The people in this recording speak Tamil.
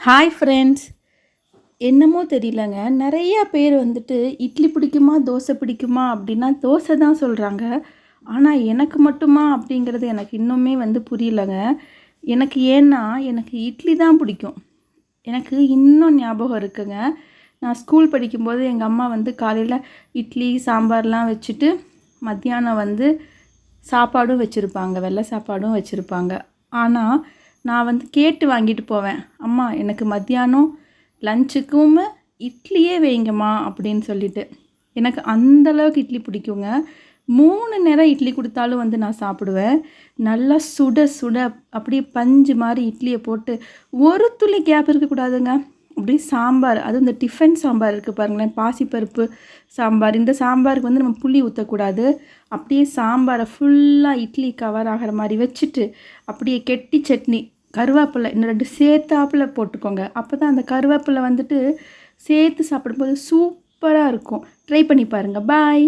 Hi friends. என்னமோ தெரியலங்க. நெறையா பேர் வந்துட்டு இட்லி பிடிக்குமா, தோசை பிடிக்குமா அப்படின்னா தோசை தான் சொல்கிறாங்க. ஆனால் எனக்கு மட்டுமா அப்படிங்கிறது எனக்கு இன்னுமே புரியலங்க. எனக்கு இட்லி தான் பிடிக்கும். எனக்கு இன்னும் ஞாபகம் இருக்குங்க. நான் ஸ்கூல் படிக்கும்போது எங்கள் அம்மா காலையில் இட்லி சாம்பார்லாம் வச்சுட்டு மத்தியானம் சாப்பாடும் வச்சுருப்பாங்க, வெள்ளை சாப்பாடும் வச்சுருப்பாங்க. ஆனால் நான் கேட்டு வாங்கிட்டு போவேன், அம்மா எனக்கு மத்தியானம் லஞ்சுக்கும் இட்லியே வைங்கம்மா அப்படின்னு சொல்லிட்டு. எனக்கு அந்தளவுக்கு இட்லி பிடிக்குங்க. 3 நேரம் இட்லி கொடுத்தாலும் நான் சாப்பிடுவேன். நல்லா சுட சுட அப்படியே பஞ்சு மாதிரி இட்லியை போட்டு ஒரு துளி கேப் இருக்கக்கூடாதுங்க. அப்படியே சாம்பார், அதுவும் இந்த டிஃபன் சாம்பார் இருக்குது பாருங்களேன், பாசிப்பருப்பு சாம்பார். இந்த சாம்பாருக்கு நம்ம புளி ஊற்றக்கூடாது. அப்படியே சாம்பாரை ஃபுல்லாக இட்லி கவர் ஆகிற மாதிரி வச்சுட்டு அப்படியே கெட்டி சட்னி, கருவேப்பிலை இன்னும் 2 சேர்த்தாப்பில் போட்டுக்கோங்க. அப்போ தான் அந்த கருவேப்பிலை சேர்த்து சாப்பிடும்போது சூப்பராக இருக்கும். ட்ரை பண்ணி பாருங்கள். பாய்.